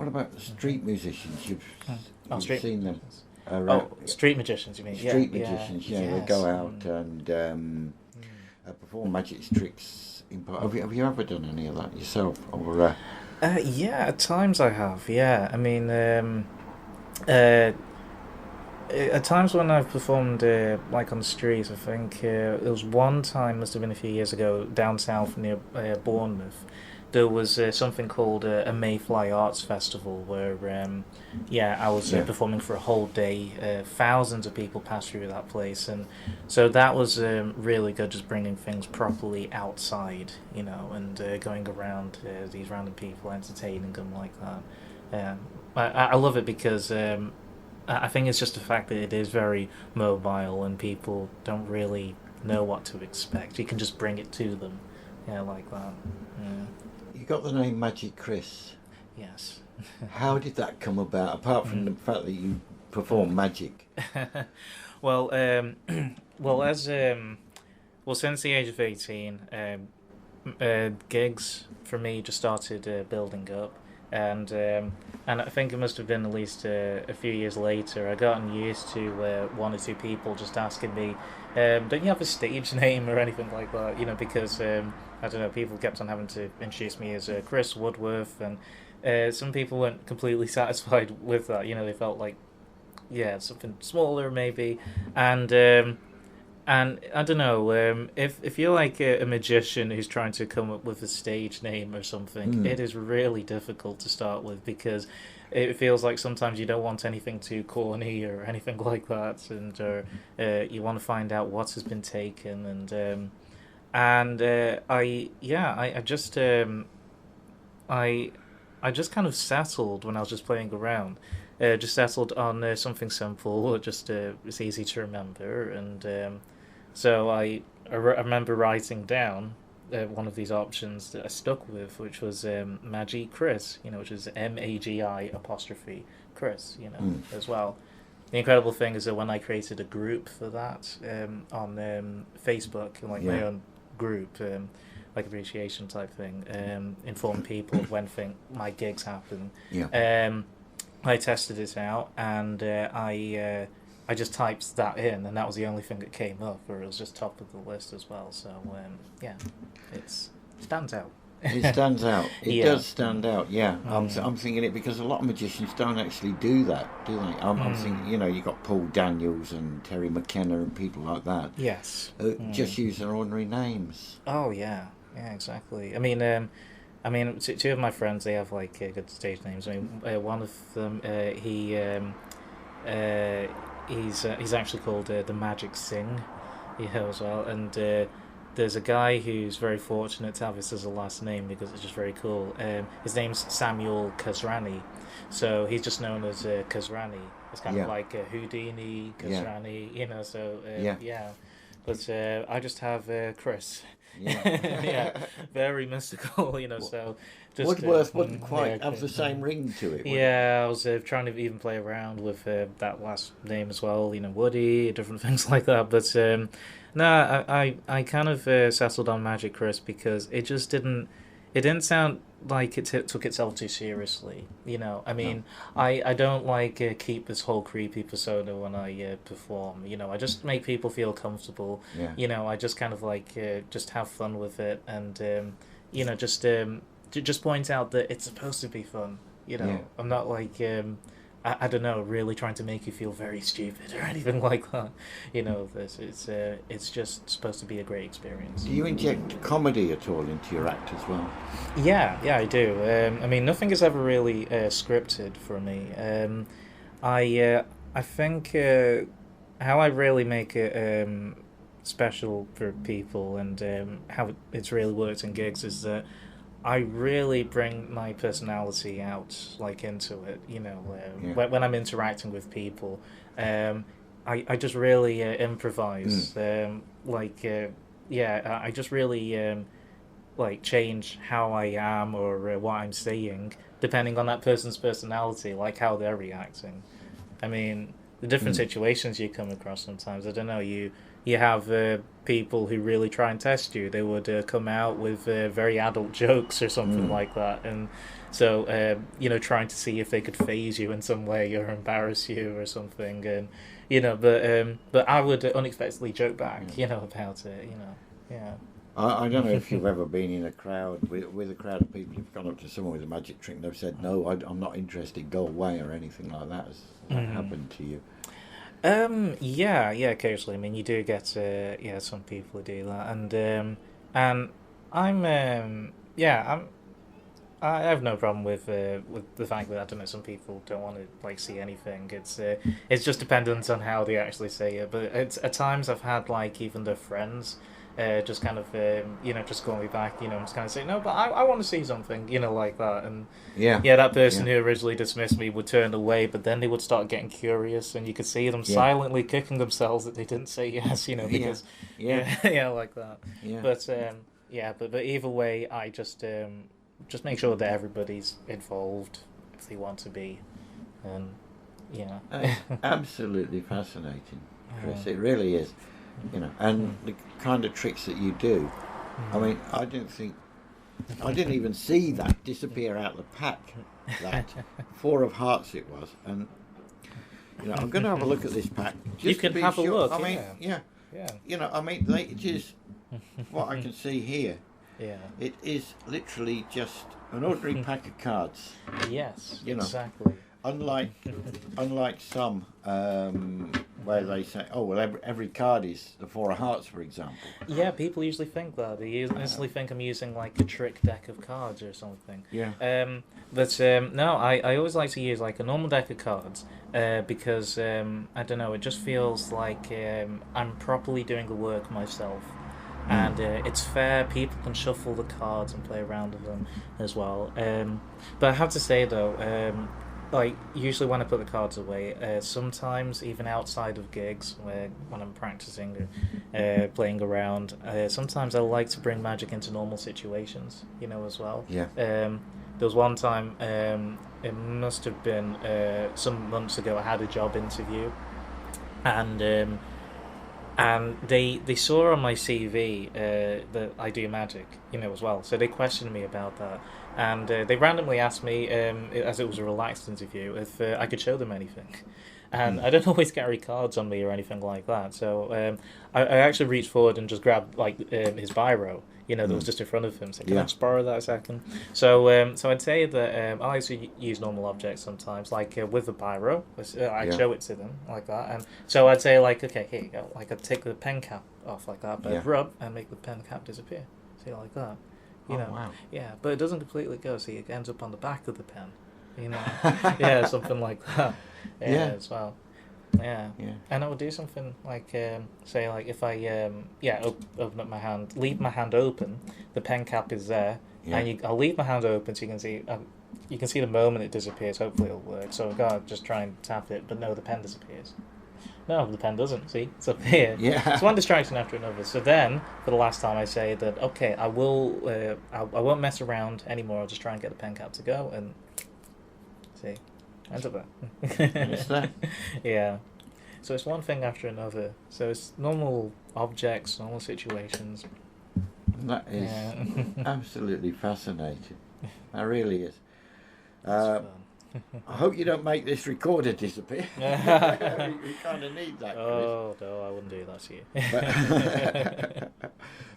about street musicians? You've Street seen them. street magicians, you mean? Street magicians, they yes. go out and perform magic tricks. Have you ever done any of that yourself? Or Yeah, at times I have. Yeah, I mean, at times when I've performed like on the streets, I think it was one time, must have been a few years ago, down south near Bournemouth. There was something called a Mayfly Arts Festival where, I was performing for a whole day. Thousands of people passed through that place, and so that was really good, just bringing things properly outside, and going around these random people, entertaining them like that. I love it because I think it's just the fact that it is very mobile and people don't really know what to expect. You can just bring it to them, like that. Yeah. You got the name Magi'Chris. Yes. How did that come about, apart from the fact that you perform magic? Well, since the age of 18, gigs for me just started building up, and I think it must have been at least a few years later. I gotten used to one or two people just asking me, "Don't you have a stage name or anything like that?" Because I don't know, people kept on having to introduce me as Chris Woodworth, and some people weren't completely satisfied with that. They felt like, something smaller maybe, and I don't know, if you're like a magician who's trying to come up with a stage name or something, it is really difficult to start with, because it feels like sometimes you don't want anything too corny or anything like that, and you want to find out what has been taken, I just kind of settled when I was just playing around. Just settled on something simple, just it's easy to remember, and so I remember writing down one of these options that I stuck with, which was Magi'Chris, which is MAGI' Chris, as well. The incredible thing is that when I created a group for that on Facebook, like my own group, like appreciation type thing, inform people of when my gigs happen. I tested it out, and I just typed that in, and that was the only thing that came up, or it was just top of the list as well. So it stands out. It stands out. It does stand out. Yeah, I'm thinking it because a lot of magicians don't actually do that, do they? I'm thinking, you got Paul Daniels and Terry McKenna and people like that. Yes. Just use their ordinary names. Oh yeah, exactly. I mean, two of my friends, they have like good stage names. I mean, one of them, he's actually called the Magic Sing, as well, and there's a guy who's very fortunate to have this as a last name because it's just very cool. His name's Samuel Kazrani, so he's just known as Kazrani. It's kind of like Houdini, Kazrani, so But I just have Chris. Very mystical, so just Woodworth wouldn't quite have the same ring to it. I was trying to even play around with that last name as well, Woody, different things like that, but I kind of settled on Magi'Chris because it just didn't sound like it took itself too seriously, I mean, no. I don't like keep this whole creepy persona when I perform, I just make people feel comfortable, I just kind of like just have fun with it, and just point out that it's supposed to be fun, I'm not like I don't know, really trying to make you feel very stupid or anything like that. It's just supposed to be a great experience. Do you inject comedy at all into your act as well? Yeah, I do. I mean, nothing is ever really scripted for me. I think how I really make it special for people, and how it's really worked in gigs, is that I really bring my personality out, like, into it, when I'm interacting with people. I just really improvise. I just really change how I am or what I'm saying, depending on that person's personality, like how they're reacting. I mean, the different situations you come across sometimes, I don't know, you you have people who really try and test you. They would come out with very adult jokes or something like that, and so trying to see if they could phase you in some way or embarrass you or something, and but I would unexpectedly joke back, about it, yeah. I don't know if you've ever been in a crowd with a crowd of people who've gone up to someone with a magic trick and they've said, "No, I'm not interested, go away," or anything like that. Has that happened to you? Yeah, occasionally. I mean, you do get some people who do that, and I have no problem with the fact that, I don't know, some people don't want to like see anything. It's just dependent on how they actually say it. But at times I've had like even their friends just kind of just calling me back, just kind of saying, no, but I want to see something, like that. And that person who originally dismissed me would turn away, but then they would start getting curious, and you could see them silently kicking themselves that they didn't say yes, because like that. But either way, I just make sure that everybody's involved if they want to be, and absolutely fascinating, Chris. It really is. And the kind of tricks that you do. I mean, I didn't even see that disappear out the pack. That 4 of hearts it was, and I'm going to have a look at this pack. Just you can to be have sure. a look. I mean, it is what I can see here. Yeah. It is literally just an ordinary pack of cards. Yes. Exactly. Unlike some where they say, oh well, every card is the 4 of hearts, for example. Yeah, people usually think that. They instantly think I'm using like a trick deck of cards or something. Yeah. No, I always like to use like a normal deck of cards because I don't know, it just feels like I'm properly doing the work myself. And it's fair, people can shuffle the cards and play around with them as well. But I have to say though, like usually when I put the cards away, sometimes even outside of gigs, when I'm practicing, playing around, sometimes I like to bring magic into normal situations, as well. Yeah. There was one time, it must have been some months ago, I had a job interview, and they saw on my CV that I do magic, as well. So they questioned me about that, and they randomly asked me, as it was a relaxed interview, if I could show them anything. And I don't always carry cards on me or anything like that. So I actually reached forward and just grabbed his biro, that was just in front of him. So can I just borrow that a second? So I'd say that I like to use normal objects sometimes, like with the biro. I'd show it to them like that. And so I'd say okay, here you go. Like I'd take the pen cap off like that, but I'd rub and make the pen cap disappear. See, like that. Wow. Yeah, but it doesn't completely go. See, it ends up on the back of the pen. Something like that. As well. Yeah. And I would do something like, say, like if I, open up my hand, leave my hand open, the pen cap is there, and I'll leave my hand open so you can see the moment it disappears. Hopefully it'll work. So I've got to just try and tap it, but no, the pen disappears. No, the pen doesn't. See, it's up here. Yeah. It's one distraction after another. So then, for the last time, I say that okay, I won't mess around anymore. I'll just try and get the pen cap to go and see. Ends up there. Yeah. So it's one thing after another. So it's normal objects, normal situations. That is absolutely fascinating. That really is. I hope you don't make this recorder disappear. We kind of need that, Chris. Oh, no, I wouldn't do that to you.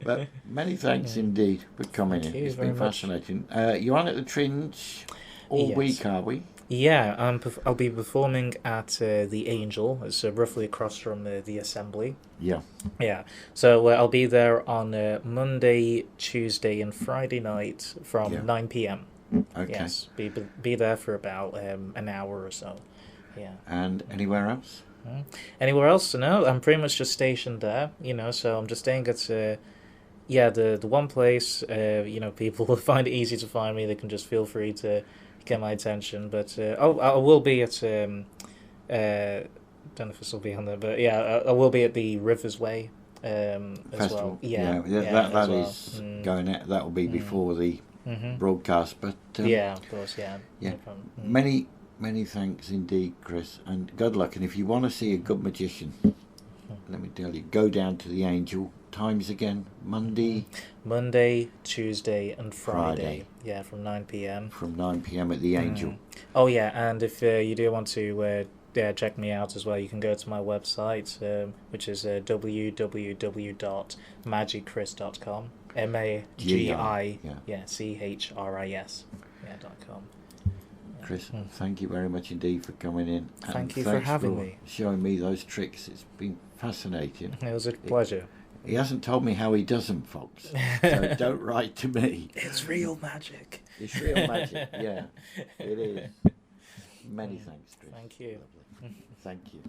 But many thanks indeed for coming in. It's been fascinating. You're on at the Tringe all week, are we? Yeah, I'll be performing at the Angel. It's roughly across from the Assembly. Yeah. Yeah. So I'll be there on Monday, Tuesday, and Friday night from 9 p.m. Okay. Yes, be there for about an hour or so. Yeah. And anywhere else? Anywhere else? No, I'm pretty much just stationed there. So I'm just staying at the one place. People will find it easy to find me. They can just feel free to get my attention. But I will be at don't know if this will be on there, but I will be at the Rivers Way as Festival. well. Yeah, that is going out. That will be before the broadcast, but of course, yeah. No problem. Many thanks indeed, Chris, and good luck. And if you want to see a good magician, let me tell you, go down to the Angel. Times again, Monday, Tuesday, and Friday. Yeah, from 9 p.m. From 9 p.m. at the Angel. Oh yeah, and if you do want to check me out as well, you can go to my website, which is www.magichris.com. MAGICHRIS. .com. Chris, thank you very much indeed for coming in. Thank you for having me. Showing me those tricks. It's been fascinating. It was a pleasure. He hasn't told me how he does them, folks. So don't write to me. It's real magic. It's real magic, yeah. It is. Many thanks, Chris. Thank you. Lovely. Thank you.